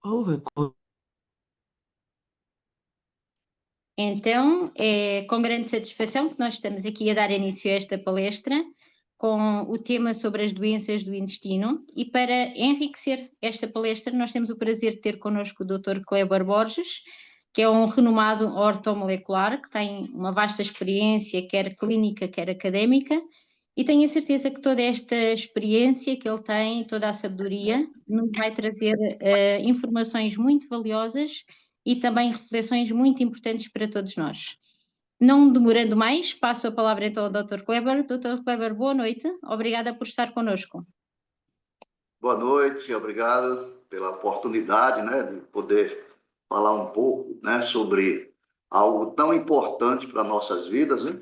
Houve Então, é com grande satisfação que nós estamos aqui a dar início a esta palestra com o tema sobre as doenças do intestino, e para enriquecer esta palestra nós temos o prazer de ter connosco o Dr. Kleber Borges, que é um renomado ortomolecular, que tem uma vasta experiência, quer clínica, quer académica, e tenho a certeza que toda esta experiência que ele tem, toda a sabedoria, nos vai trazer informações muito valiosas e também reflexões muito importantes para todos nós. Não demorando mais, passo a palavra então ao Dr. Kleber. Dr. Kleber, boa noite. Obrigada por estar conosco. Boa noite, obrigado pela oportunidade, né, de poder falar um pouco, né, sobre algo tão importante para nossas vidas, né?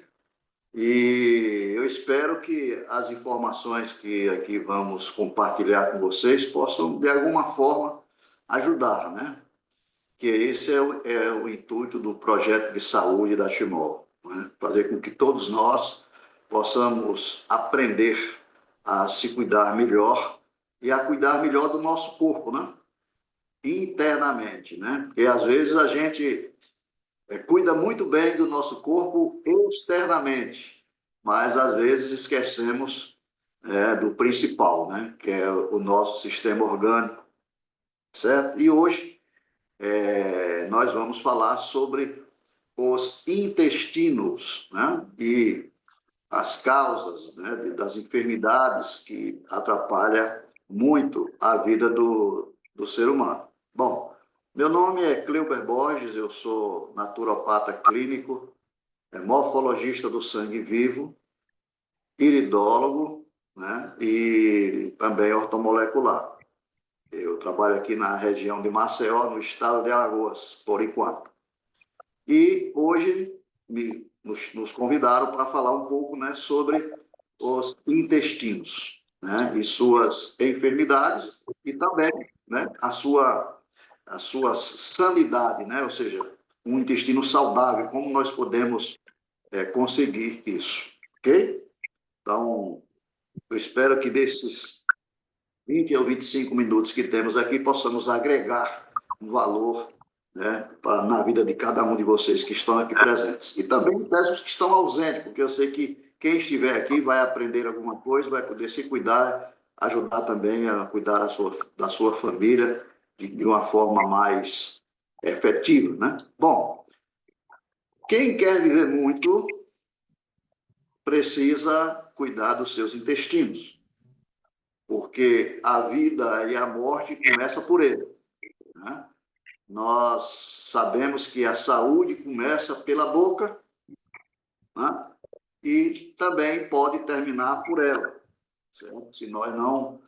E eu espero que as informações que aqui vamos compartilhar com vocês possam, de alguma forma, ajudar, né? Que esse é o intuito do projeto de saúde da Timor, né? Fazer com que todos nós possamos aprender a se cuidar melhor e a cuidar melhor do nosso corpo, né? Internamente, né? Porque às vezes a gente cuida muito bem do nosso corpo externamente, mas às vezes esquecemos do principal, né? Que é o nosso sistema orgânico, certo? E hoje nós vamos falar sobre os intestinos, né? E as causas, né, das enfermidades que atrapalham muito a vida do ser humano. Bom, meu nome é Kleber Borges, eu sou naturopata clínico, morfologista do sangue vivo, iridólogo, né, e também ortomolecular. Eu trabalho aqui na região de Maceió, no estado de Alagoas, por enquanto. E hoje nos convidaram para falar um pouco, né, sobre os intestinos, né, e suas enfermidades e também, né, a sua sanidade, né, ou seja, um intestino saudável, como nós podemos conseguir isso, ok? Então, eu espero que desses 20 ou 25 minutos que temos aqui possamos agregar um valor, né, na vida de cada um de vocês que estão aqui presentes. E também peço os que estão ausentes, porque eu sei que quem estiver aqui vai aprender alguma coisa, vai poder se cuidar, ajudar também a cuidar da sua família de uma forma mais efetiva, né? Bom, quem quer viver muito precisa cuidar dos seus intestinos, porque a vida e a morte começam por ele, né? Nós sabemos que a saúde começa pela boca, né? E também pode terminar por ela, certo? Se nós não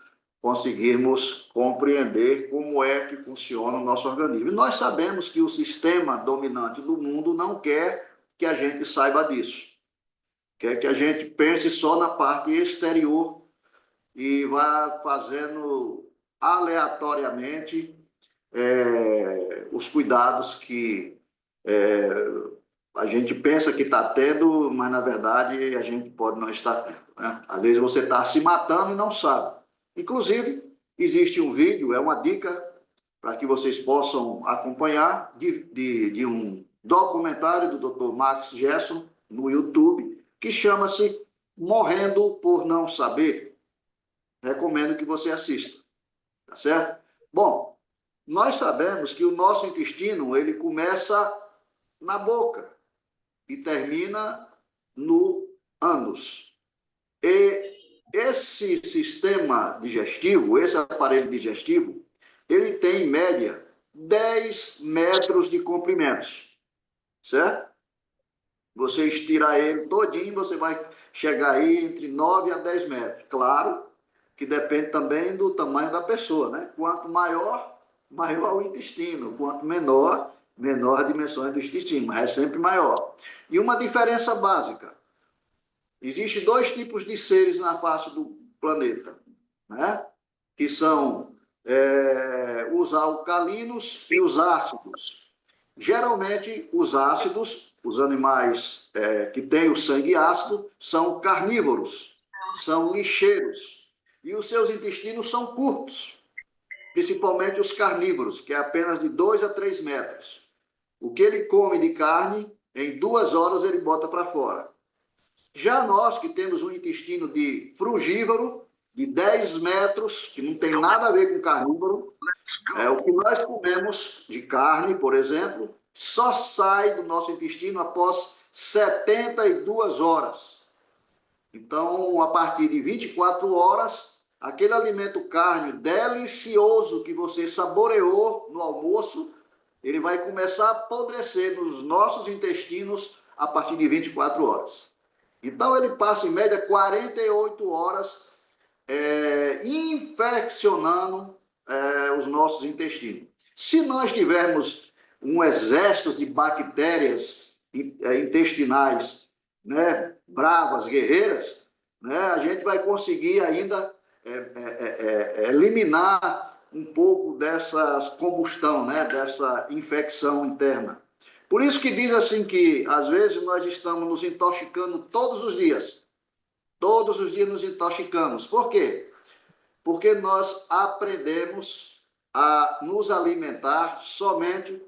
conseguirmos compreender como é que funciona o nosso organismo. E nós sabemos que o sistema dominante do mundo não quer que a gente saiba disso. Quer que a gente pense só na parte exterior e vá fazendo aleatoriamente os cuidados que a gente pensa que está tendo, mas na verdade a gente pode não estar tendo, né? Às vezes você está se matando e não sabe. Inclusive, existe um vídeo, é uma dica para que vocês possam acompanhar de um documentário do Dr. Max Gerson no YouTube, que chama-se Morrendo por Não Saber. Recomendo que você assista, tá certo? Bom, nós sabemos que o nosso intestino, ele começa na boca e termina no ânus. E esse sistema digestivo, esse aparelho digestivo, ele tem, em média, 10 metros de comprimentos, certo? Você estirar ele todinho, você vai chegar aí entre 9 a 10 metros. Claro que depende também do tamanho da pessoa, né? Quanto maior, maior o intestino. Quanto menor, menor as dimensões do intestino, mas é sempre maior. E uma diferença básica: existem dois tipos de seres na face do planeta, né? Que são os alcalinos e os ácidos. Geralmente, os ácidos, os animais que têm o sangue ácido, são carnívoros, são lixeiros, e os seus intestinos são curtos. principalmente os carnívoros, que é apenas de 2 a 3 metros. O que ele come de carne, em 2 horas ele bota para fora. Já nós que temos um intestino de frugívoro, de 10 metros, que não tem nada a ver com carnívoro, o que nós comemos de carne, por exemplo, só sai do nosso intestino após 72 horas. Então, a partir de 24 horas, aquele alimento carne delicioso que você saboreou no almoço, ele vai começar a apodrecer nos nossos intestinos a partir de 24 horas. Então, ele passa, em média, 48 horas infeccionando os nossos intestinos. Se nós tivermos um exército de bactérias intestinais, né, bravas, guerreiras, né, a gente vai conseguir ainda eliminar um pouco dessa combustão, né, dessa infecção interna. Por isso que diz assim que, às vezes, nós estamos nos intoxicando todos os dias. Todos os dias nos intoxicamos. Por quê? Porque nós aprendemos a nos alimentar somente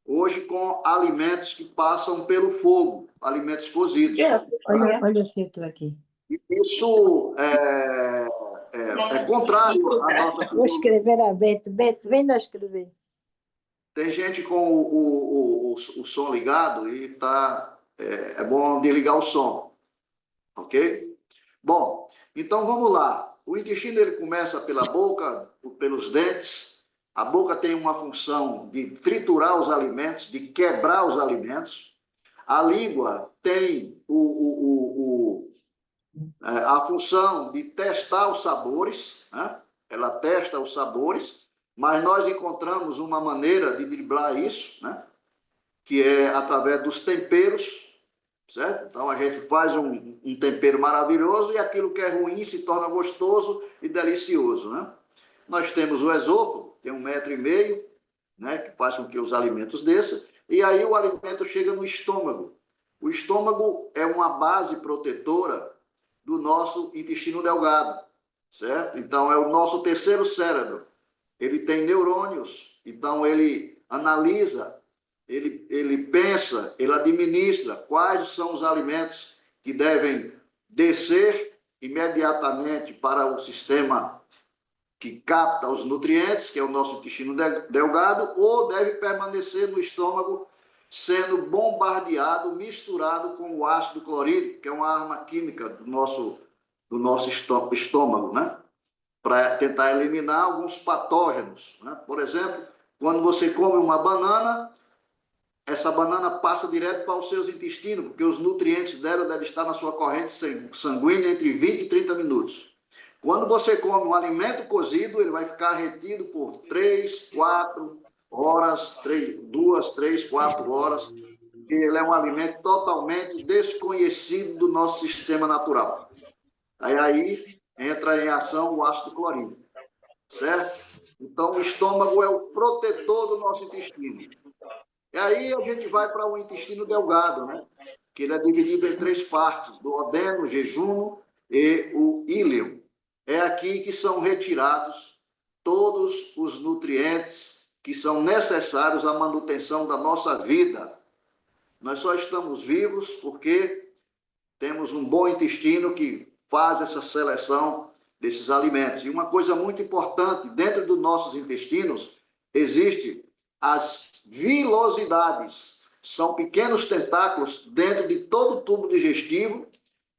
hoje com alimentos que passam pelo fogo, alimentos cozidos. Olha o filtro aqui. Isso é contrário à nossa... Vou escrever a Beto. Beto, vem lá escrever. Tem gente com o som ligado e é bom desligar o som, ok? Bom, então vamos lá. O intestino ele começa pela boca, pelos dentes. A boca tem uma função de triturar os alimentos, de quebrar os alimentos. A língua tem a função de testar os sabores, né? Ela testa os sabores, mas nós encontramos uma maneira de driblar isso, né? Que é através dos temperos, certo? Então a gente faz um tempero maravilhoso e aquilo que é ruim se torna gostoso e delicioso, né? Nós temos o esôfago, tem 1,5 metro, né? Que faz com que os alimentos desçam, e aí o alimento chega no estômago. O estômago é uma base protetora do nosso intestino delgado, certo? Então é o nosso terceiro cérebro. Ele tem neurônios, então ele analisa, ele pensa, ele administra quais são os alimentos que devem descer imediatamente para o sistema que capta os nutrientes, que é o nosso intestino delgado, ou deve permanecer no estômago sendo bombardeado, misturado com o ácido clorídrico, que é uma arma química do nosso estômago, né? Para tentar eliminar alguns patógenos, né? Por exemplo, quando você come uma banana, essa banana passa direto para os seus intestinos, porque os nutrientes dela devem estar na sua corrente sanguínea entre 20 e 30 minutos. Quando você come um alimento cozido, ele vai ficar retido por 3, 4 horas, 2, 3, 4 horas, porque ele é um alimento totalmente desconhecido do nosso sistema natural. Aí entra em ação o ácido clorídrico, certo? Então, o estômago é o protetor do nosso intestino. E aí a gente vai para o intestino delgado, né? Que ele é dividido em 3 partes, do duodeno, o jejuno e o íleo. É aqui que são retirados todos os nutrientes que são necessários à manutenção da nossa vida. Nós só estamos vivos porque temos um bom intestino que faz essa seleção desses alimentos. E uma coisa muito importante, dentro dos nossos intestinos, existe as vilosidades. São pequenos tentáculos dentro de todo o tubo digestivo,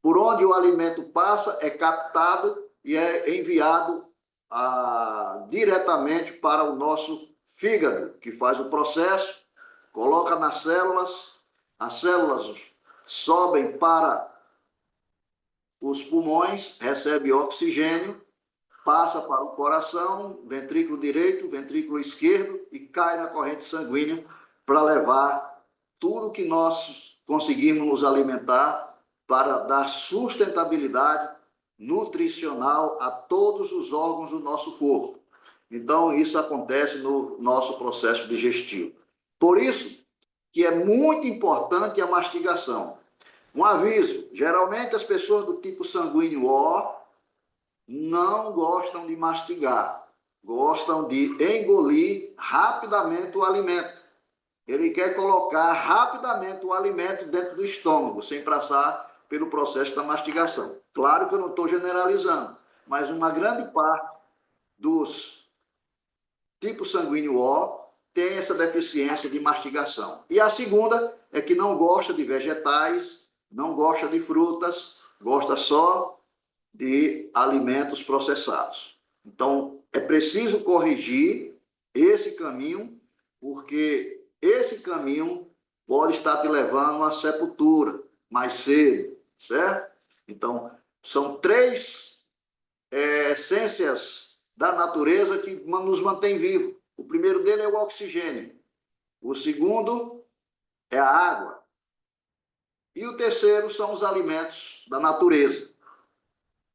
por onde o alimento passa, é captado e é enviado diretamente para o nosso fígado, que faz o processo, coloca nas células, as células sobem para os pulmões, recebe oxigênio, passa para o coração, ventrículo direito, ventrículo esquerdo e cai na corrente sanguínea para levar tudo que nós conseguimos nos alimentar para dar sustentabilidade nutricional a todos os órgãos do nosso corpo. Então, isso acontece no nosso processo digestivo. Por isso que é muito importante a mastigação. Um aviso, geralmente as pessoas do tipo sanguíneo O não gostam de mastigar, gostam de engolir rapidamente o alimento. Ele quer colocar rapidamente o alimento dentro do estômago, sem passar pelo processo da mastigação. Claro que eu não estou generalizando, mas uma grande parte dos tipos sanguíneo O tem essa deficiência de mastigação. E a segunda é que não gosta de vegetais, não gosta de frutas, gosta só de alimentos processados. Então, é preciso corrigir esse caminho, porque esse caminho pode estar te levando à sepultura mais cedo, certo? Então, são três essências da natureza que nos mantém vivos. O primeiro dele é o oxigênio, o segundo é a água, e o terceiro são os alimentos da natureza.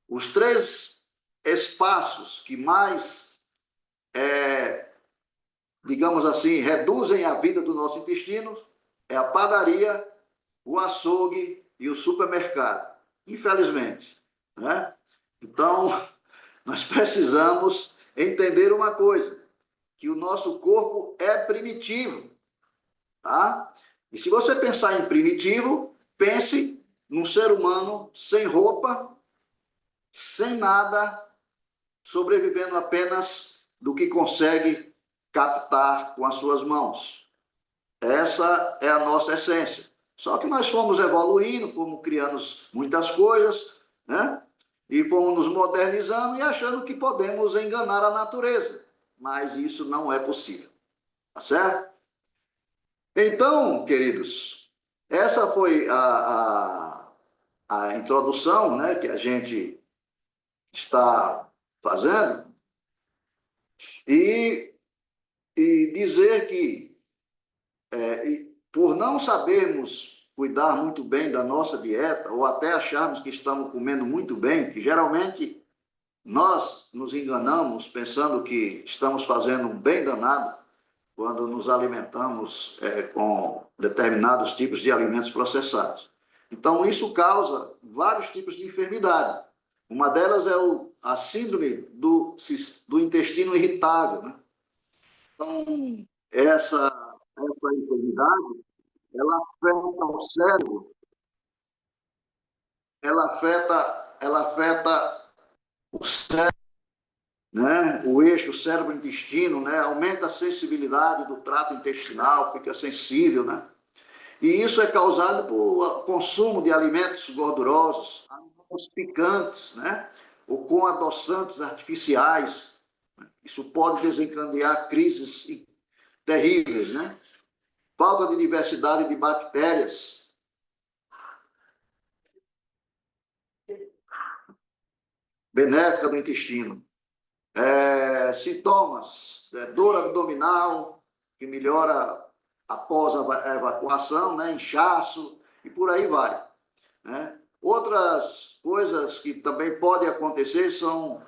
Os três espaços que mais, digamos assim, reduzem a vida do nosso intestino é a padaria, o açougue e o supermercado, infelizmente, né? Então, nós precisamos entender uma coisa, que o nosso corpo é primitivo, tá? E se você pensar em primitivo, pense num ser humano sem roupa, sem nada, sobrevivendo apenas do que consegue captar com as suas mãos. Essa é a nossa essência. Só que nós fomos evoluindo, fomos criando muitas coisas, né? E fomos nos modernizando e achando que podemos enganar a natureza. Mas isso não é possível. Tá certo? Então, queridos, essa foi a introdução, né, que a gente está fazendo. E dizer que, por não sabermos cuidar muito bem da nossa dieta, ou até acharmos que estamos comendo muito bem, que geralmente nós nos enganamos pensando que estamos fazendo um bem danado quando nos alimentamos com determinados tipos de alimentos processados. Então, isso causa vários tipos de enfermidade. Uma delas é a síndrome do intestino irritável, né? Então, essa enfermidade, ela afeta o cérebro, ela afeta o cérebro, né? O eixo cérebro-intestino, né? Aumenta a sensibilidade do trato intestinal, fica sensível, né? E isso é causado por consumo de alimentos gordurosos, alimentos picantes, né? Ou com adoçantes artificiais. Isso pode desencadear crises terríveis, né? Falta de diversidade de bactérias. Benéfica do intestino. Sintomas, dor abdominal, que melhora após a evacuação, né? Inchaço, e por aí vai, né? Outras coisas que também podem acontecer são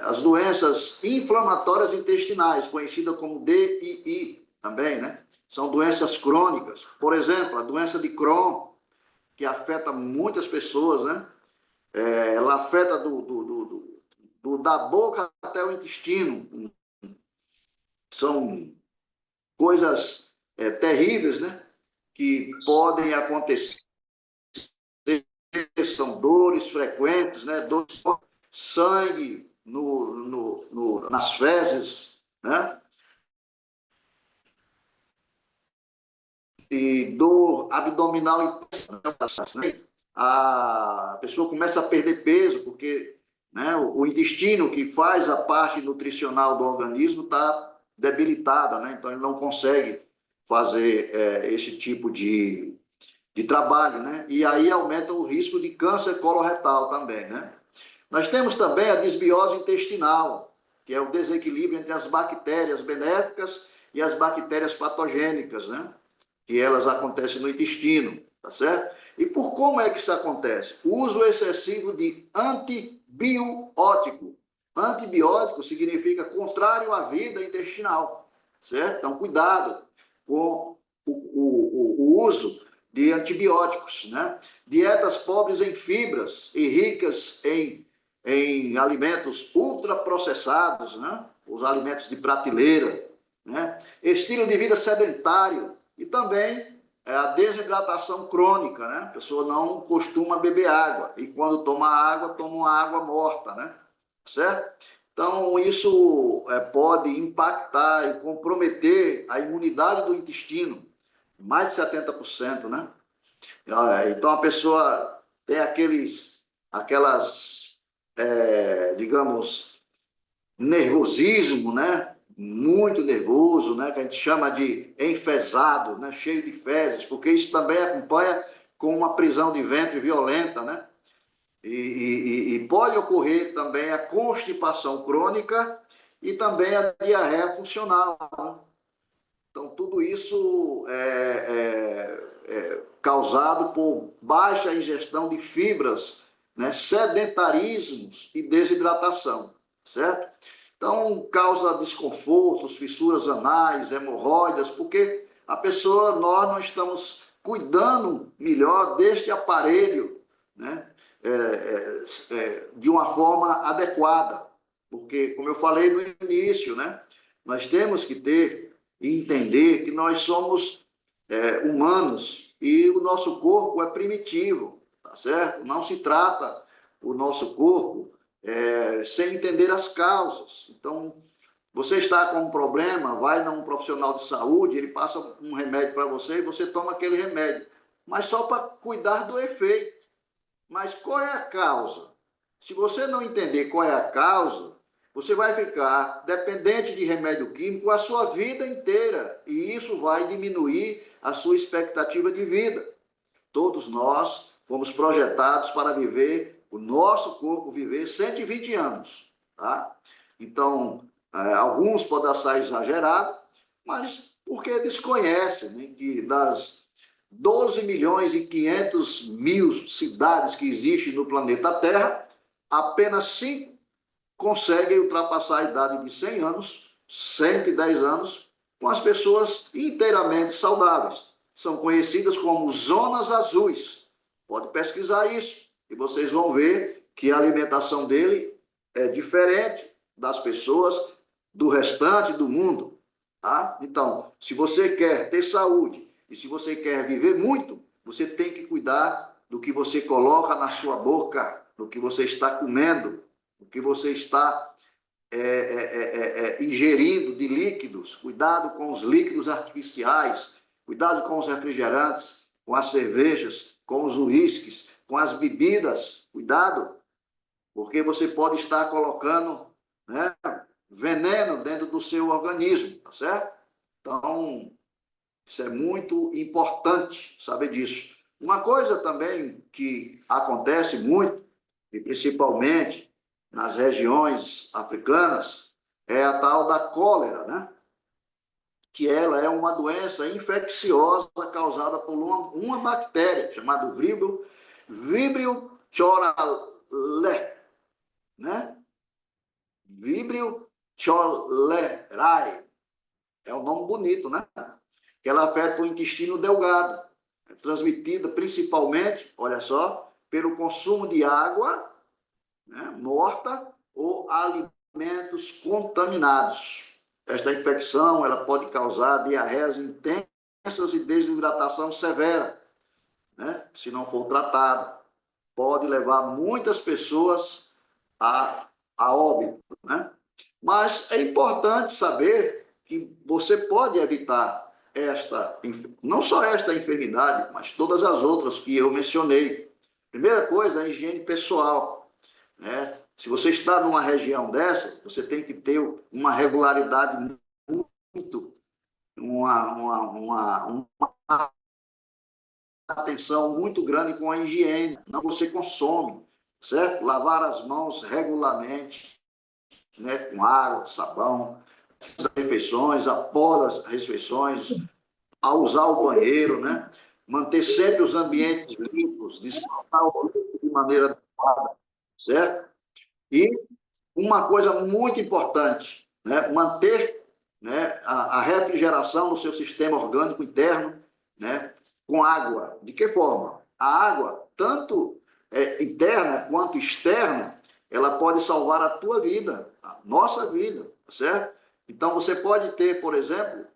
as doenças inflamatórias intestinais, conhecidas como DII também, né? São doenças crônicas. Por exemplo, a doença de Crohn, que afeta muitas pessoas, né? Ela afeta da boca até o intestino. São coisas terríveis, né? Que podem acontecer. São dores frequentes, né? Dores, sangue nas fezes, né? E dor abdominal, né? A pessoa começa a perder peso, porque, né, o intestino, que faz a parte nutricional do organismo, está debilitada, né? Então ele não consegue fazer esse tipo de trabalho, né? E aí aumenta o risco de câncer coloretal também, né? Nós temos também a desbiose intestinal, que é o desequilíbrio entre as bactérias benéficas e as bactérias patogênicas, né? Que elas acontecem no intestino, tá certo? E por como é que isso acontece? O uso excessivo de antibiótico. Antibiótico significa contrário à vida intestinal, certo? Então, cuidado com o uso de antibióticos, né? Dietas pobres em fibras e ricas em em alimentos ultraprocessados, né? Os alimentos de prateleira, né? Estilo de vida sedentário e também a desidratação crônica, né? A pessoa não costuma beber água e quando toma uma água morta, né? Certo? Então, isso pode impactar e comprometer a imunidade do intestino, mais de 70%, né? Então, a pessoa tem digamos, nervosismo, né? Muito nervoso, né? Que a gente chama de enfesado, né? Cheio de fezes, porque isso também acompanha com uma prisão de ventre violenta, né? E pode ocorrer também a constipação crônica e também a diarreia funcional, né? Então, tudo isso é causado por baixa ingestão de fibras, né, sedentarismos e desidratação, certo? Então, causa desconfortos, fissuras anais, hemorroidas, porque nós não estamos cuidando melhor deste aparelho, né, de uma forma adequada. Porque, como eu falei no início, né, nós temos que ter e entender que nós somos humanos e o nosso corpo é primitivo, tá certo? Não se trata o nosso corpo sem entender as causas. Então, você está com um problema, vai num profissional de saúde, ele passa um remédio para você e você toma aquele remédio, mas só para cuidar do efeito. Mas qual é a causa? Se você não entender qual é a causa, você vai ficar dependente de remédio químico a sua vida inteira e isso vai diminuir a sua expectativa de vida. Todos nós fomos projetados para viver, o nosso corpo viver 120 anos, tá? Então, alguns podem achar exagerado, mas porque desconhecem, né, que das 12 milhões e 500 mil cidades que existem no planeta Terra, apenas 5 conseguem ultrapassar a idade de 100 anos, 110 anos, com as pessoas inteiramente saudáveis. São conhecidas como zonas azuis. Pode pesquisar isso e vocês vão ver que a alimentação dele é diferente das pessoas do restante do mundo. Tá? Então, se você quer ter saúde e se você quer viver muito, você tem que cuidar do que você coloca na sua boca, do que você está comendo, o que você está ingerindo de líquidos. Cuidado com os líquidos artificiais, cuidado com os refrigerantes, com as cervejas, com os uísques, com as bebidas. Cuidado, porque você pode estar colocando, né, veneno dentro do seu organismo, tá certo? Então, isso é muito importante saber disso. Uma coisa também que acontece muito, e principalmente nas regiões africanas, é a tal da cólera, né? Que ela é uma doença infecciosa causada por uma bactéria chamada Vibrio cholerae, né? Vibrio cholerae. É um nome bonito, né? Que ela afeta o intestino delgado. É transmitida principalmente, olha só, pelo consumo de água, né, morta ou alimentos contaminados. Esta infecção ela pode causar diarreias intensas e desidratação severa, né? Se não for tratada, pode levar muitas pessoas a óbito, né? Mas é importante saber que você pode evitar não só esta enfermidade, mas todas as outras que eu mencionei. Primeira coisa, a higiene pessoal, né? Se você está numa região dessa, você tem que ter uma regularidade muito, uma atenção muito grande com a higiene. Não você consome, certo? Lavar as mãos regularmente, né? Com água, sabão, as refeições, após as refeições, ao usar o banheiro, né? Manter sempre os ambientes limpos, descartar o lixo de maneira adequada, certo? E uma coisa muito importante, né? Manter, né, a refrigeração no seu sistema orgânico interno, né, com água. De que forma? A água, tanto interna quanto externa, ela pode salvar a tua vida, a nossa vida, tá certo? Então, você pode ter, por exemplo,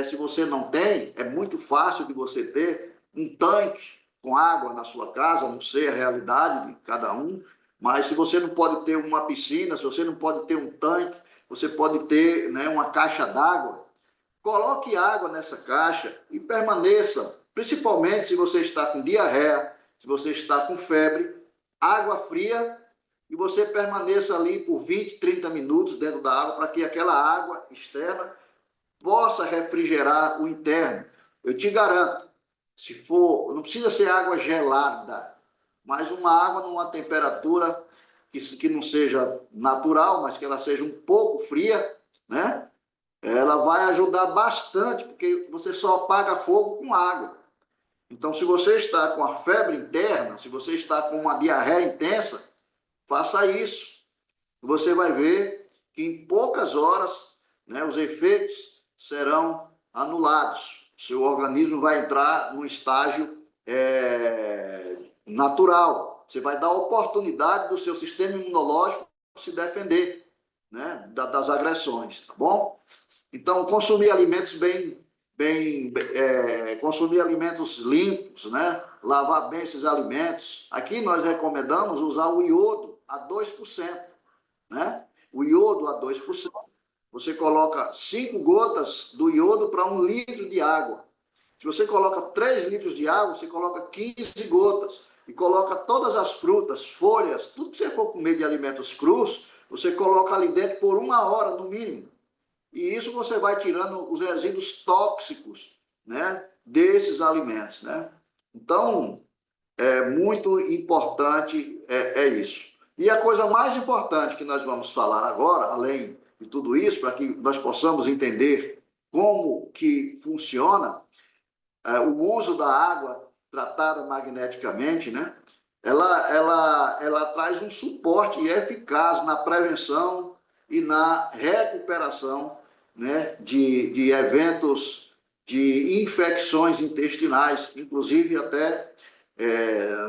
se você não tem, é muito fácil de você ter um tanque com água na sua casa, não sei a realidade de cada um, mas se você não pode ter uma piscina, se você não pode ter um tanque, você pode ter, né, uma caixa d'água. Coloque água nessa caixa e permaneça, principalmente se você está com diarreia, se você está com febre, água fria, e você permaneça ali por 20, 30 minutos dentro da água para que aquela água externa possa refrigerar o interno. Eu te garanto, se for, não precisa ser água gelada, mas uma água numa temperatura que não seja natural, mas que ela seja um pouco fria, né? Ela vai ajudar bastante, porque você só apaga fogo com água. Então, se você está com a febre interna, se você está com uma diarreia intensa, faça isso. Você vai ver que em poucas horas, né, os efeitos serão anulados. O seu organismo vai entrar num estágio natural. Você vai dar oportunidade do seu sistema imunológico se defender, né, das agressões, tá bom? Então, consumir alimentos consumir alimentos limpos, né? Lavar bem esses alimentos. Aqui nós recomendamos usar o iodo a 2%, né? O iodo a 2%. Você coloca 5 gotas do iodo para 1 litro de água. Se você coloca 3 litros de água, você coloca 15 gotas. E coloca todas as frutas, folhas, tudo que você for comer de alimentos crus, você coloca ali dentro por 1 hora, no mínimo. E isso você vai tirando os resíduos tóxicos, né, desses alimentos, né? Então, é muito importante isso. E a coisa mais importante que nós vamos falar agora, além de tudo isso, para que nós possamos entender como que funciona o uso da água tratada magneticamente, né? Ela traz um suporte eficaz na prevenção e na recuperação, né, de eventos de infecções intestinais, inclusive até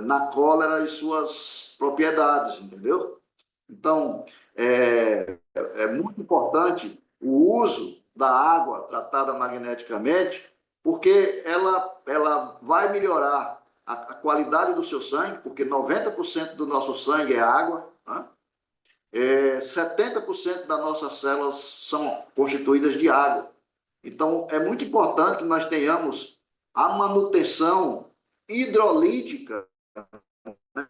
na cólera e suas propriedades, entendeu? Então, é muito importante o uso da água tratada magneticamente, porque ela vai melhorar a qualidade do seu sangue, porque 90% do nosso sangue é água, né? 70% das nossas células são constituídas de água. Então, é muito importante que nós tenhamos a manutenção hidrolítica, né,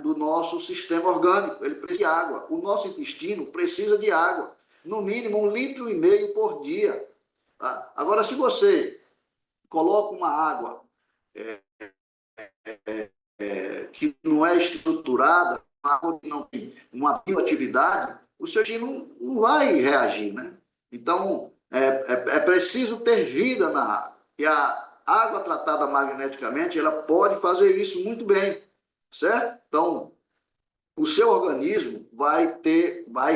do nosso sistema orgânico. Ele precisa de água. O nosso intestino precisa de água. No mínimo 1,5 litro por dia. Tá? Agora, se você coloca uma água que não é estruturada, uma água que não tem uma bioatividade, o seu intestino não vai reagir, né? Então, é preciso ter vida na água. E a água tratada magneticamente, ela pode fazer isso muito bem, certo? Então, o seu organismo vai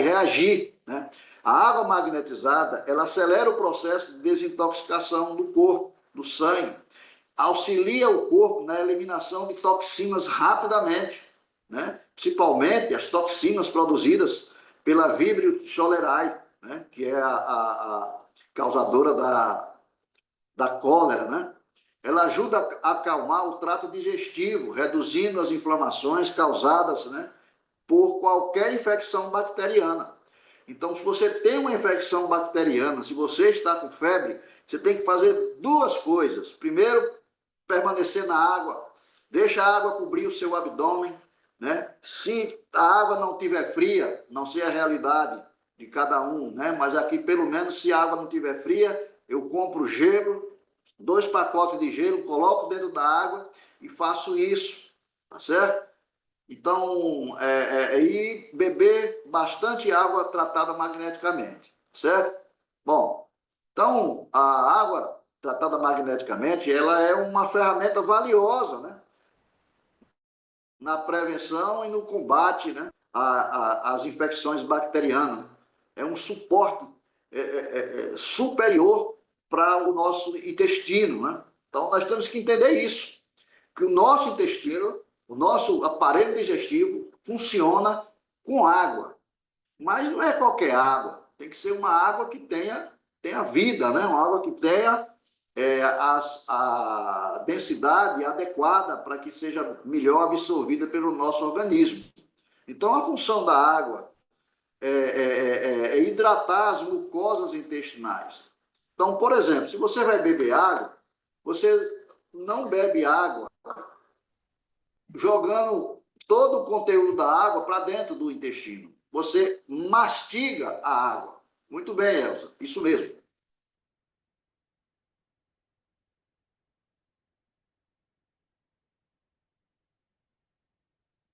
reagir, né? A água magnetizada, ela acelera o processo de desintoxicação do corpo, do sangue, auxilia o corpo na eliminação de toxinas rapidamente, né? Principalmente as toxinas produzidas pela Vibrio cholerae, né? Que é a causadora da cólera, né? Ela ajuda a acalmar o trato digestivo, reduzindo as inflamações causadas, né, por qualquer infecção bacteriana. Então, se você tem uma infecção bacteriana, se você está com febre, você tem que fazer 2 coisas. Primeiro, permanecer na água, deixa a água cobrir o seu abdômen, né? Se a água não estiver fria, não sei a realidade de cada um, né? Mas aqui, pelo menos, se a água não estiver fria, eu compro gelo, 2 pacotes de gelo, coloco dentro da água e faço isso, tá certo? Então, e beber bastante água tratada magneticamente, certo? Bom, então, a água tratada magneticamente, ela é uma ferramenta valiosa, né, na prevenção e no combate, né, às infecções bacterianas. É um suporte superior para o nosso intestino, né? Então, nós temos que entender isso, que o nosso intestino, o nosso aparelho digestivo, funciona com água. Mas não é qualquer água. Tem que ser uma água que tenha vida, né? Uma água que tenha a densidade adequada para que seja melhor absorvida pelo nosso organismo. Então, a função da água é hidratar as mucosas intestinais. Então, por exemplo, se você vai beber água, você não bebe água jogando todo o conteúdo da água para dentro do intestino. Você mastiga a água. Muito bem, Elza, isso mesmo.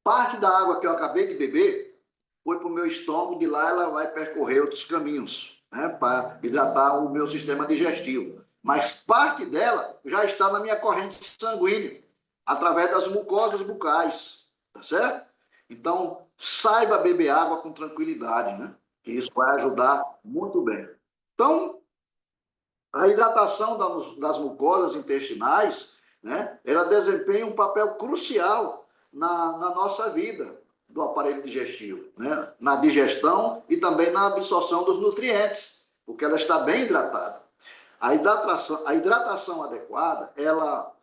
Parte da água que eu acabei de beber foi para o meu estômago, de lá ela vai percorrer outros caminhos, né, para hidratar o meu sistema digestivo. Mas parte dela já está na minha corrente sanguínea, através das mucosas bucais, tá certo? Então, saiba beber água com tranquilidade, né? Que isso vai ajudar muito bem. Então, a hidratação das mucosas intestinais, né, ela desempenha um papel crucial na nossa vida do aparelho digestivo, né, na digestão e também na absorção dos nutrientes, porque ela está bem hidratada. A hidratação adequada, ela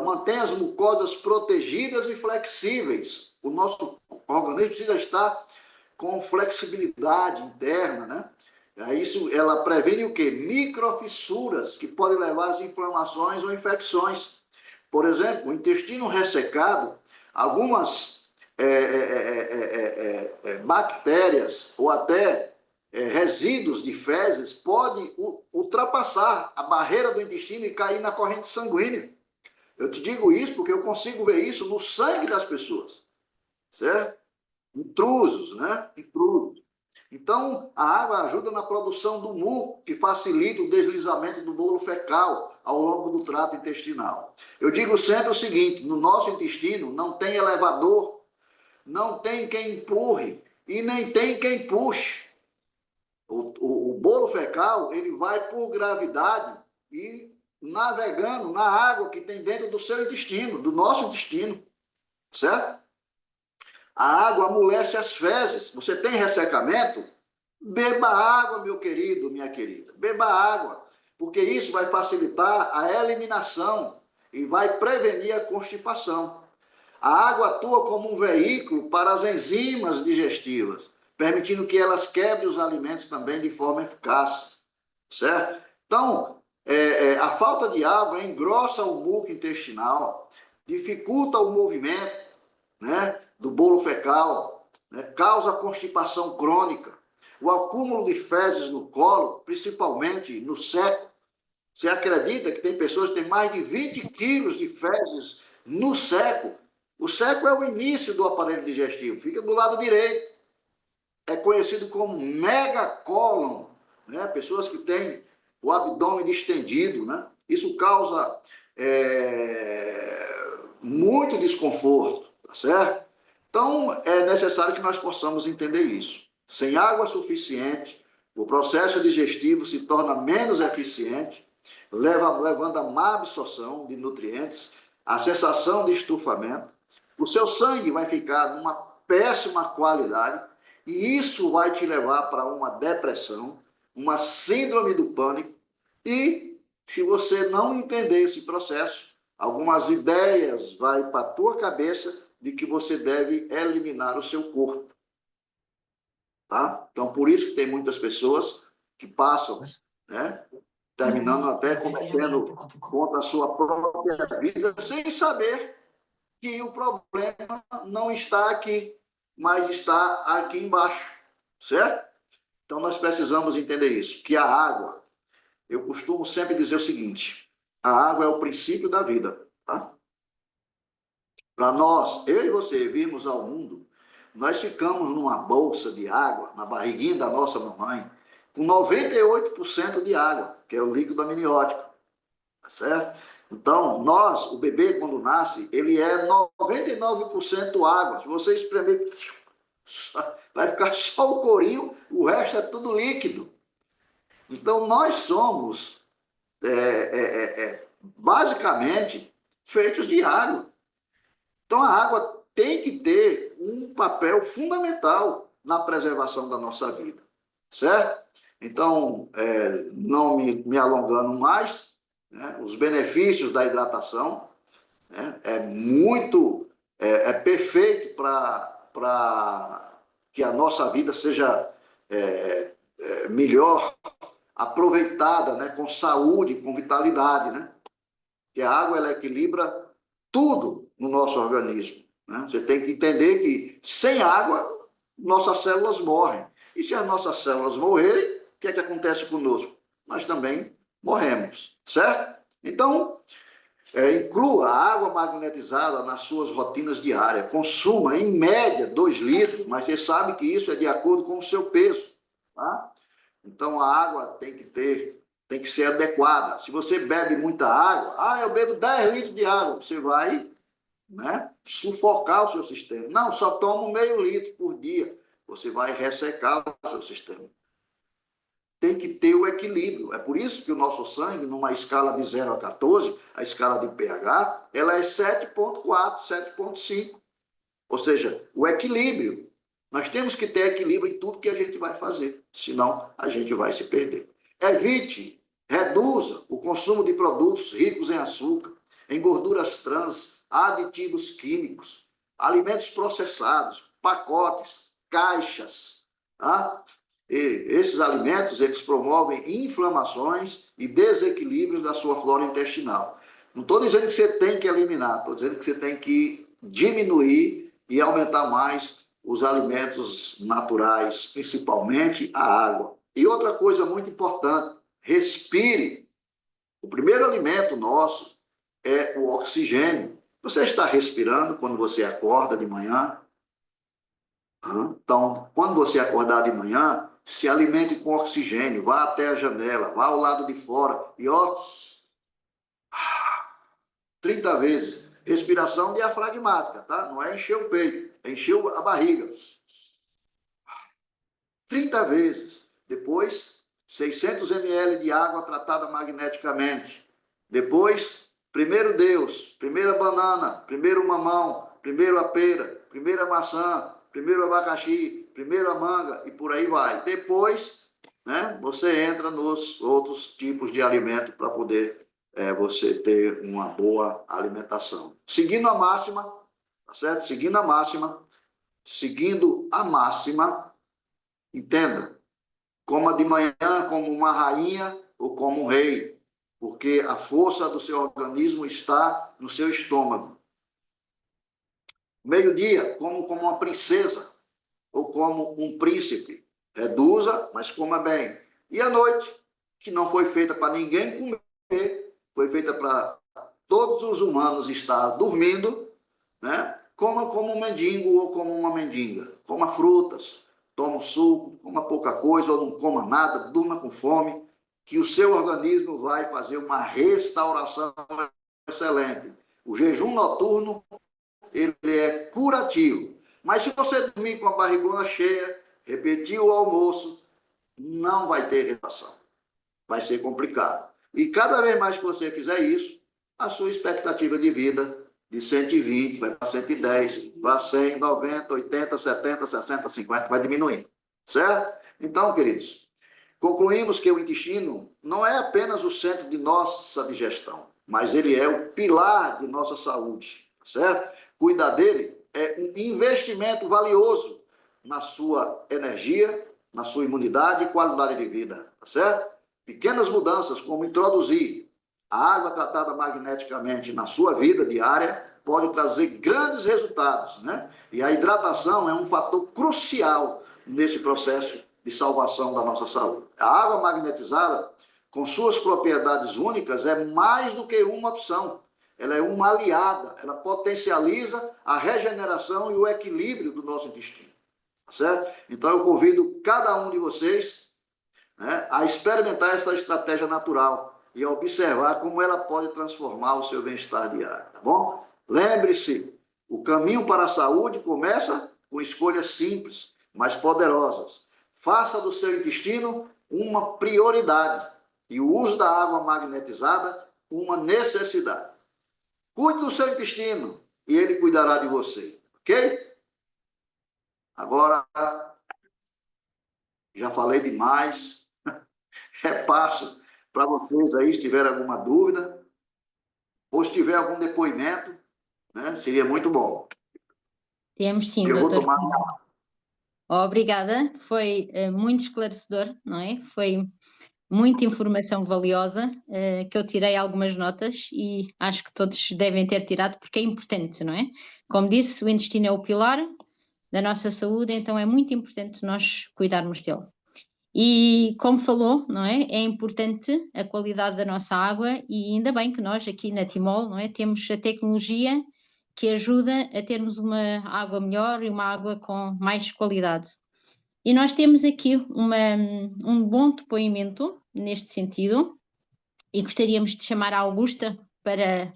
mantém as mucosas protegidas e flexíveis. O nosso organismo precisa estar com flexibilidade interna, né? Isso, ela previne o quê? Microfissuras, que podem levar às inflamações ou infecções. Por exemplo, o intestino ressecado, algumas bactérias ou até resíduos de fezes podem ultrapassar a barreira do intestino e cair na corrente sanguínea. Eu te digo isso porque eu consigo ver isso no sangue das pessoas, certo? Intrusos, né? Intrusos. Então, a água ajuda na produção do muco, que facilita o deslizamento do bolo fecal ao longo do trato intestinal. Eu digo sempre o seguinte, no nosso intestino não tem elevador, não tem quem empurre e nem tem quem puxe. O bolo fecal, ele vai por gravidade e navegando na água que tem dentro do seu intestino, do nosso intestino, certo? A água amolece as fezes. Você tem ressecamento? Beba água, meu querido, minha querida. Beba água, porque isso vai facilitar a eliminação e vai prevenir a constipação. A água atua como um veículo para as enzimas digestivas, permitindo que elas quebrem os alimentos também de forma eficaz, certo? Então, a falta de água engrossa o muco intestinal, dificulta o movimento, né, do bolo fecal, né, causa constipação crônica, o acúmulo de fezes no colo, principalmente no seco. Você acredita que tem pessoas que têm mais de 20 quilos de fezes no seco? O seco é o início do aparelho digestivo, fica do lado direito. É conhecido como megacólon, né? Pessoas que têm o abdômen distendido, né? Isso causa muito desconforto, tá certo? Então, é necessário que nós possamos entender isso. Sem água suficiente, o processo digestivo se torna menos eficiente, levando a má absorção de nutrientes, a sensação de estufamento. O seu sangue vai ficar numa péssima qualidade e isso vai te levar para uma depressão, uma síndrome do pânico e, se você não entender esse processo, algumas ideias vão para a tua cabeça de que você deve eliminar o seu corpo. Tá? Então, por isso que tem muitas pessoas que passam, né, terminando até cometendo contra a sua própria vida, sem saber que o problema não está aqui, mas está aqui embaixo, certo? Então, nós precisamos entender isso, que a água, eu costumo sempre dizer o seguinte, a água é o princípio da vida, tá? Para nós, eu e você, virmos ao mundo, nós ficamos numa bolsa de água, na barriguinha da nossa mamãe, com 98% de água, que é o líquido amniótico, tá certo? Então, nós, o bebê, quando nasce, ele é 99% água. Se você espremer, vai ficar só o corinho, o resto é tudo líquido. Então, nós somos, basicamente, feitos de água. Então, a água tem que ter um papel fundamental na preservação da nossa vida, certo? Então, não me alongando mais, né, os benefícios da hidratação, né, é perfeito para que a nossa vida seja melhor aproveitada, né, com saúde, com vitalidade, né? Que a água ela equilibra tudo no nosso organismo, né? Você tem que entender que sem água nossas células morrem. E se as nossas células morrerem, o que é que acontece conosco? Nós também morremos, certo? Então, inclua a água magnetizada nas suas rotinas diárias. Consuma, em média, 2 litros, mas você sabe que isso é de acordo com o seu peso, tá? Então, a água tem que ser adequada. Se você bebe muita água, eu bebo 10 litros de água, você vai, né, sufocar o seu sistema. Não, só toma meio litro por dia, você vai ressecar o seu sistema. Tem que ter o equilíbrio. É por isso que o nosso sangue, numa escala de 0 a 14, a escala de pH, ela é 7,4, 7,5. Ou seja, o equilíbrio. Nós temos que ter equilíbrio em tudo que a gente vai fazer, senão a gente vai se perder. Evite, reduza o consumo de produtos ricos em açúcar, em gorduras trans, aditivos químicos, alimentos processados, pacotes, caixas, tá? E esses alimentos, eles promovem inflamações e desequilíbrios da sua flora intestinal. Não estou dizendo que você tem que eliminar, estou dizendo que você tem que diminuir e aumentar mais os alimentos naturais, principalmente a água. E outra coisa muito importante, respire. O primeiro alimento nosso é o oxigênio. Você está respirando quando você acorda de manhã? Então, quando você acordar de manhã, se alimente com oxigênio, vá até a janela, vá ao lado de fora e 30 vezes. Respiração diafragmática, tá? Não é encher o peito, é encher a barriga. 30 vezes. Depois, 600 ml de água tratada magneticamente. Depois, primeiro Deus, primeira banana, primeiro mamão, primeiro a pera, primeira maçã, primeiro abacaxi, primeiro a manga e por aí vai. Depois, né, você entra nos outros tipos de alimento para poder você ter uma boa alimentação. Seguindo a máxima, tá certo? Seguindo a máxima, entenda, coma de manhã como uma rainha ou como um rei, porque a força do seu organismo está no seu estômago. Meio-dia, como uma princesa ou como um príncipe. Reduza, mas coma bem. E à noite, que não foi feita para ninguém comer, foi feita para todos os humanos estar dormindo, né? Coma como um mendigo ou como uma mendiga. Coma frutas, toma um suco, coma pouca coisa ou não coma nada, durma com fome, que o seu organismo vai fazer uma restauração excelente. O jejum noturno, ele é curativo. Mas se você dormir com a barrigona cheia, repetir o almoço, não vai ter restauração. Vai ser complicado. E cada vez mais que você fizer isso, a sua expectativa de vida de 120 vai para 110, para 100, 90, 80, 70, 60, 50, vai diminuindo. Certo? Então, queridos, concluímos que o intestino não é apenas o centro de nossa digestão, mas ele é o pilar de nossa saúde. Certo? Cuidar dele é um investimento valioso na sua energia, na sua imunidade e qualidade de vida. Certo? Pequenas mudanças, como introduzir a água tratada magneticamente na sua vida diária, pode trazer grandes resultados, né? E a hidratação é um fator crucial nesse processo de salvação da nossa saúde. A água magnetizada, com suas propriedades únicas, é mais do que uma opção. Ela é uma aliada, ela potencializa a regeneração e o equilíbrio do nosso intestino. Certo? Então eu convido cada um de vocês, né, a experimentar essa estratégia natural e a observar como ela pode transformar o seu bem-estar diário, tá bom? Lembre-se, o caminho para a saúde começa com escolhas simples, mas poderosas. Faça do seu intestino uma prioridade e o uso da água magnetizada uma necessidade. Cuide do seu intestino e ele cuidará de você, ok? Agora, já falei demais. Repasso para vocês aí, se tiver alguma dúvida, ou se tiver algum depoimento, né, seria muito bom. Temos sim, Eu vou doutor. tomar... Obrigada, foi muito esclarecedor, não é? Foi muita informação valiosa, que eu tirei algumas notas e acho que todos devem ter tirado porque é importante, não é? Como disse, o intestino é o pilar da nossa saúde, então é muito importante nós cuidarmos dele. E como falou, não é? É importante a qualidade da nossa água e ainda bem que nós aqui na Timol, não é? Temos a tecnologia que ajuda a termos uma água melhor e uma água com mais qualidade. E nós temos aqui um bom depoimento neste sentido e gostaríamos de chamar a Augusta para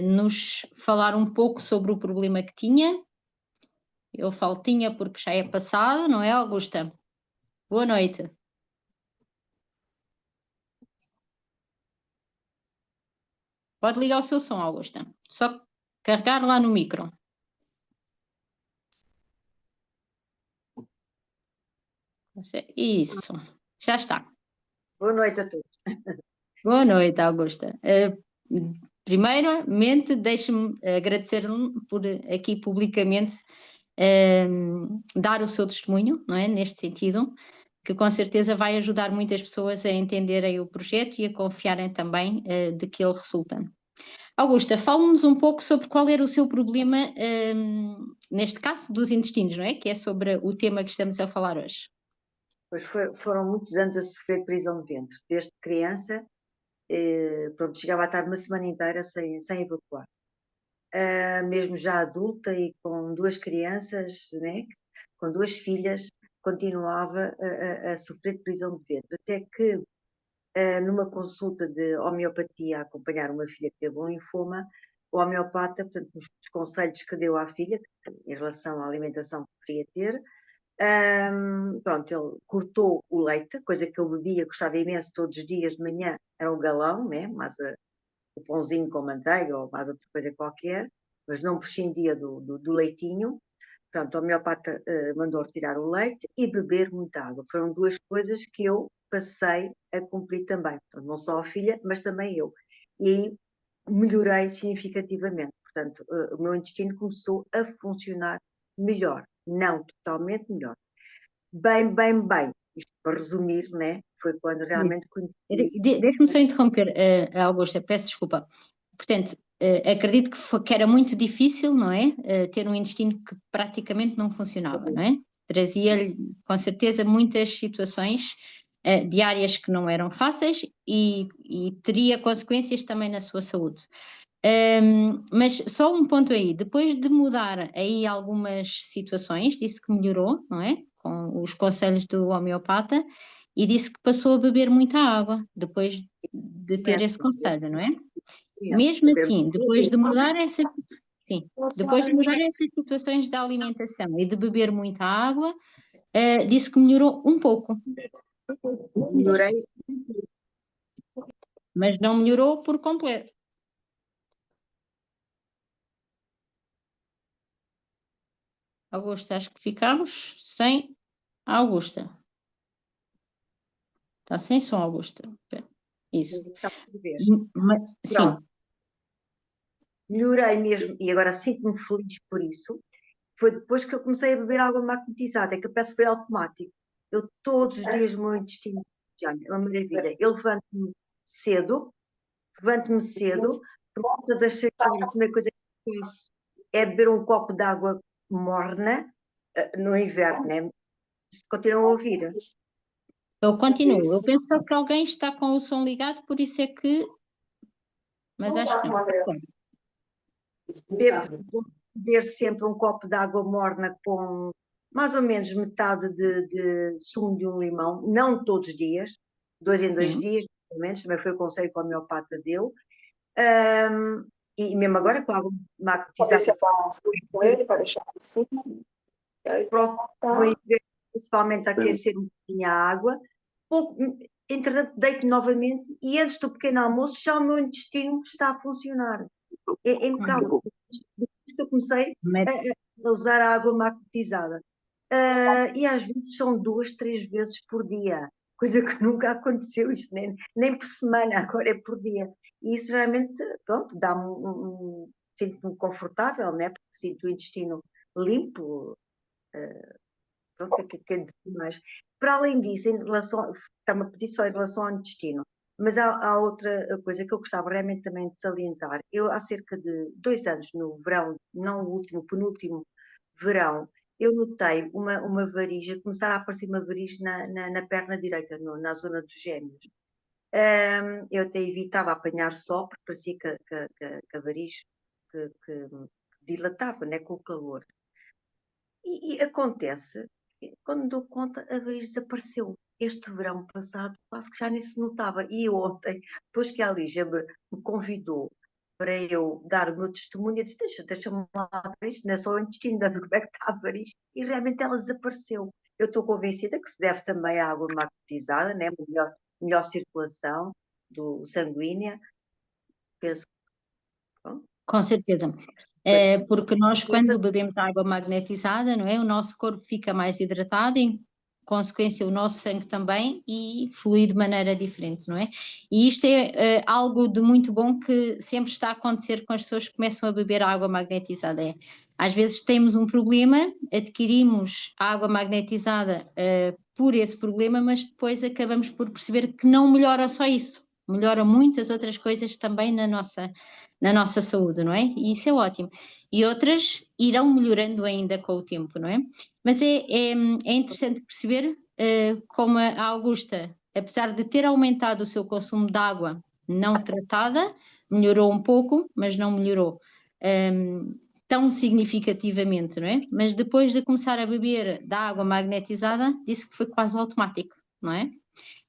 nos falar um pouco sobre o problema que tinha. Eu falo tinha porque já é passado, não é, Augusta? Boa noite. Pode ligar o seu som, Augusta. Só carregar lá no micro. Isso, já está. Boa noite a todos. Boa noite, Augusta. Primeiramente, deixe-me agradecer-lhe por aqui publicamente dar o seu testemunho, não é? Neste sentido, que com certeza vai ajudar muitas pessoas a entenderem o projeto e a confiarem também de que ele resulta. Augusta, fala-nos um pouco sobre qual era o seu problema, neste caso dos intestinos, não é? Que é sobre o tema que estamos a falar hoje. Pois foram muitos anos a sofrer de prisão de ventre. Desde criança, pronto, chegava a estar uma semana inteira sem evacuar. Mesmo já adulta e com duas crianças, né, com duas filhas, continuava a sofrer de prisão de ventre. Até que, numa consulta de homeopatia, a acompanhar uma filha que teve um linfoma, o homeopata, portanto, nos conselhos que deu à filha, em relação à alimentação que queria ter, pronto, ele cortou o leite, coisa que eu bebia, gostava imenso todos os dias de manhã, era o galão, né? Mas o pãozinho com manteiga ou mais outra coisa qualquer, mas não prescindia do leitinho. Pronto, o homeopata mandou retirar o leite e beber muita água. Foram duas coisas que eu passei a cumprir também. Portanto, não só a filha, mas também eu. E aí melhorei significativamente. Portanto, o meu intestino começou a funcionar melhor. Não totalmente melhor. Bem. Isto para resumir, né? Foi quando realmente conheci. Deixe-me só interromper, Augusta, peço desculpa. Portanto, acredito que era muito difícil, não é? Ter um intestino que praticamente não funcionava, não é? Trazia-lhe, com certeza, muitas situações diárias que não eram fáceis e teria consequências também na sua saúde. Mas só um ponto aí, depois de mudar aí algumas situações, disse que melhorou, não é? Com os conselhos do homeopata e disse que passou a beber muita água depois de ter esse conselho, não é? Mesmo assim, depois de mudar essas situações da alimentação e de beber muita água, disse que melhorou um pouco. Melhorei. Mas não melhorou por completo. Augusta, acho que ficamos sem a Augusta. Está sem som, Augusta. Isso. Sim. Melhorei mesmo, e agora sinto-me feliz por isso. Foi depois que eu comecei a beber água magnetizada, é que eu peço foi automático. Eu todos os dias o meu intestino é uma maravilha. Eu levanto-me cedo, por volta das 6 horas, a primeira coisa que faço é beber um copo de água morna no inverno, né? Continuam a ouvir? Eu continuo. Eu penso só que alguém está com o som ligado, por isso é que... Mas acho que não. Beber sempre um copo de água morna com mais ou menos metade de sumo de um limão, não todos os dias, 2 em 2 dias, pelo menos, também foi o conselho que o homeopata deu. E mesmo agora com a água magnetizada, com ele para deixar assim. Procuro principalmente aquecer um pouquinho a água. Entretanto, deito novamente e antes do pequeno almoço já o meu intestino está a funcionar. É impecável. Depois que eu comecei a usar a água magnetizada. E às vezes são 2, 3 vezes por dia, coisa que nunca aconteceu, isto nem por semana, agora é por dia. E isso realmente, pronto, dá-me sinto-me confortável, né? Porque sinto o intestino limpo, pronto, o que é dizer mais? Para além disso, em relação, está-me a pedir só em relação ao intestino, mas há outra coisa que eu gostava realmente também de salientar. Eu, há cerca de 2 anos, no verão, não o último, o penúltimo verão, eu notei uma variz, começar a aparecer uma variz na perna direita, na zona dos gêmeos. Eu até evitava apanhar sol, porque parecia que a variz que dilatava, né, com o calor. E acontece, quando me dou conta, a variz desapareceu. Este verão passado, quase que já nem se notava. E ontem, depois que a Lígia me convidou para eu dar o meu testemunho, eu disse, deixa-me lá ver isto, não é só o intestino, como é que está a variz. E realmente ela desapareceu. Eu estou convencida que se deve também à água magnetizada, né? Melhor circulação sanguínea. Penso, bom, Com certeza. Porque nós, quando bebemos água magnetizada, não é? O nosso corpo fica mais hidratado, em consequência, o nosso sangue também, e flui de maneira diferente, não é? E isto é algo de muito bom que sempre está a acontecer com as pessoas que começam a beber água magnetizada. Às vezes temos um problema, adquirimos a água magnetizada por esse problema, mas depois acabamos por perceber que não melhora só isso, melhora muitas outras coisas também na nossa saúde, não é? E isso é ótimo. E outras irão melhorando ainda com o tempo, não é? Mas é interessante perceber como a Augusta, apesar de ter aumentado o seu consumo de água não tratada, melhorou um pouco, mas não melhorou tão significativamente, não é? Mas depois de começar a beber da água magnetizada, disse que foi quase automático, não é?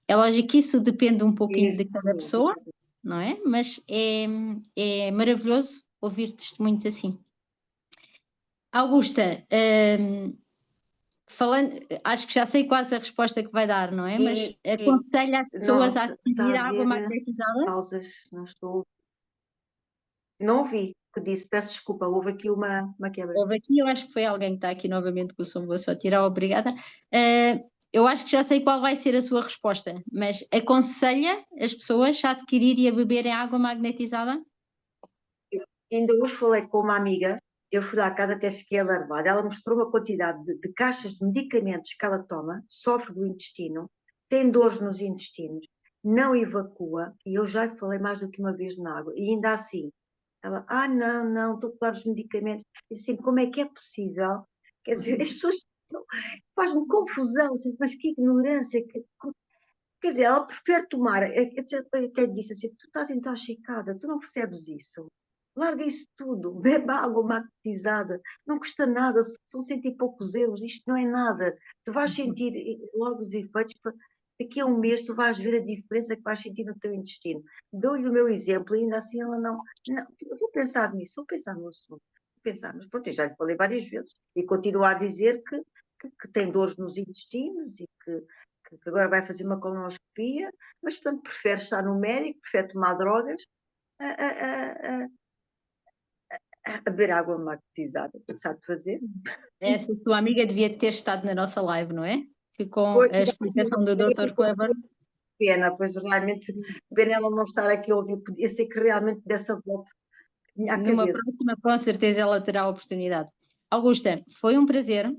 É lógico que isso depende um pouquinho de cada pessoa, não é? Mas é maravilhoso ouvir testemunhos assim. Augusta, falando, acho que já sei quase a resposta que vai dar, não é? Mas aconselha as pessoas a adquirir a água magnetizada? Pausas, não estou. Não ouvi o que disse, peço desculpa, houve aqui uma quebra. Houve aqui, eu acho que foi alguém que está aqui novamente com o som, vou só tirar, obrigada. Eu acho que já sei qual vai ser a sua resposta, mas aconselha as pessoas a adquirir e a beberem água magnetizada? Ainda hoje falei com uma amiga, eu fui lá à casa, até fiquei alarmada. Ela mostrou uma quantidade de caixas de medicamentos que ela toma, sofre do intestino, tem dores nos intestinos, não evacua, e eu já falei mais do que uma vez na água, e ainda assim, ela, não, estou a tomar os medicamentos. E assim, como é que é possível? Quer dizer, as pessoas faz-me confusão, assim, mas que ignorância, quer dizer, ela prefere tomar, até disse assim, tu estás intoxicada, tu não percebes isso. Larga isso tudo, bebe água magnetizada, não custa nada, são 100 e poucos euros, isto não é nada. Tu vais sentir logo os efeitos, daqui a um mês tu vais ver a diferença que vais sentir no teu intestino. Dou-lhe o meu exemplo e ainda assim ela não, eu vou pensar nisso, vou pensar no assunto, vou pensar, mas pronto, eu já lhe falei várias vezes e continuo a dizer que tem dores nos intestinos e que agora vai fazer uma colonoscopia, mas portanto prefere estar no médico, prefere tomar drogas a beber água magnetizada, sabe fazer? Essa sua amiga devia ter estado na nossa live, não é? Que com a explicação do Dr. Kleber. Pena, pois realmente, pena ela não estar aqui a ouvir, podia ser que realmente dessa volta à Numa cabeça. próxima, com certeza, ela terá a oportunidade. Augusta, foi um prazer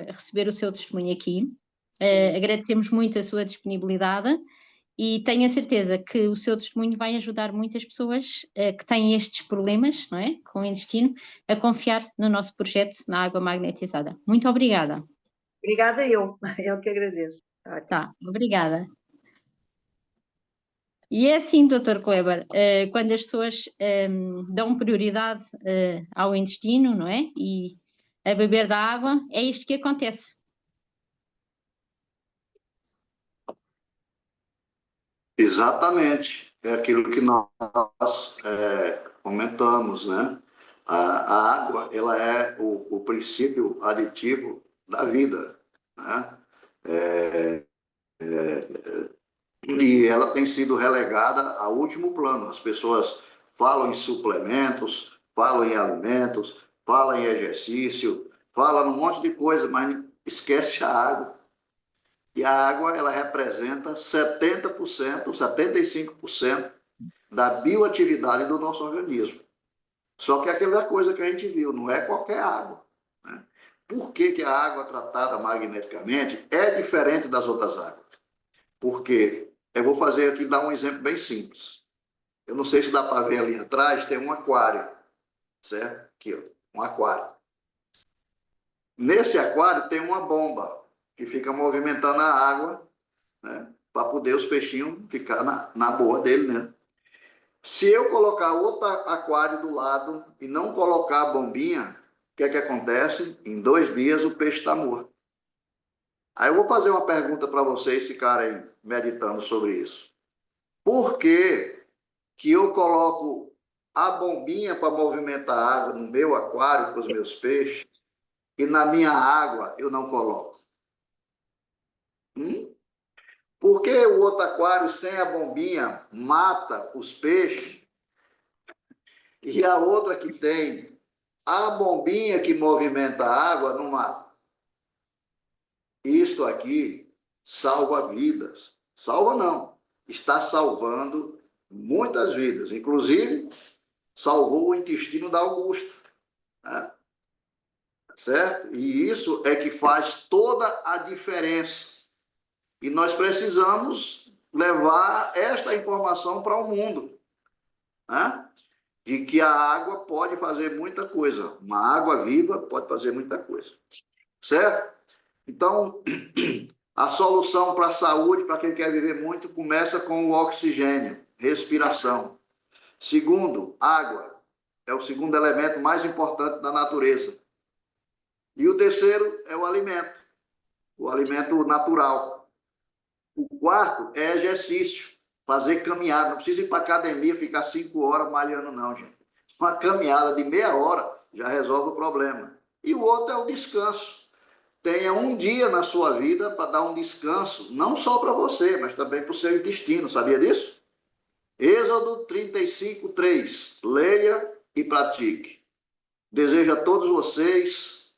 receber o seu testemunho aqui. Agradecemos muito a sua disponibilidade e tenho a certeza que o seu testemunho vai ajudar muitas pessoas que têm estes problemas, não é? Com o intestino, a confiar no nosso projeto na água magnetizada. Muito obrigada. Obrigada eu que agradeço. Tá, obrigada. E é assim, Dr. Kleber, quando as pessoas dão prioridade ao intestino, não é? E a beber da água, é isto que acontece. Exatamente, é aquilo que nós comentamos, né? A água, ela é o princípio aditivo da vida, né? E ela tem sido relegada ao último plano. As pessoas falam em suplementos, falam em alimentos, falam em exercício, falam um monte de coisa, mas esquece a água. E a água, ela representa 70%, 75% da bioatividade do nosso organismo. Só que é aquela coisa que a gente viu, não é qualquer água, né? Por que a água tratada magneticamente é diferente das outras águas? Porque eu vou fazer aqui, dar um exemplo bem simples. Eu não sei se dá para ver ali atrás, tem um aquário, certo? Aqui, ó, um aquário. Nesse aquário tem uma bomba que fica movimentando a água, né, para poder os peixinhos ficar na boa dele, né? Se eu colocar outro aquário do lado e não colocar a bombinha, o que é que acontece? Em 2 dias o peixe está morto. Aí eu vou fazer uma pergunta para vocês ficarem meditando sobre isso. Por que eu coloco a bombinha para movimentar a água no meu aquário para os meus peixes e na minha água eu não coloco? Por que o outro aquário sem a bombinha mata os peixes e a outra que tem a bombinha que movimenta a água não mata? Isto aqui salva vidas. Salva não. Está salvando muitas vidas. Inclusive, salvou o intestino da Augusta, né? Certo? E isso é que faz toda a diferença. E nós precisamos levar esta informação para o mundo, né? De que a água pode fazer muita coisa. Uma água viva pode fazer muita coisa. Certo? Então, a solução para a saúde, para quem quer viver muito, começa com o oxigênio, respiração. Segundo, água. É o segundo elemento mais importante da natureza. E o terceiro é o alimento natural. O quarto é exercício, fazer caminhada. Não precisa ir para a academia, ficar 5 horas malhando, não, gente. Uma caminhada de meia hora já resolve o problema. E o outro é o descanso. Tenha um dia na sua vida para dar um descanso, não só para você, mas também para o seu intestino. Sabia disso? Êxodo 35:3. Leia e pratique. Desejo a todos vocês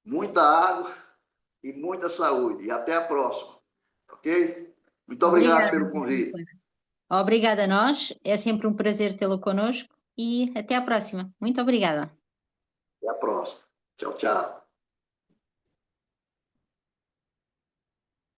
muita água e muita saúde. E até a próxima. Ok? Muito obrigado pelo convite. Obrigada a nós. É sempre um prazer tê-lo connosco e até à próxima. Muito obrigada. Até a próxima. Tchau, tchau.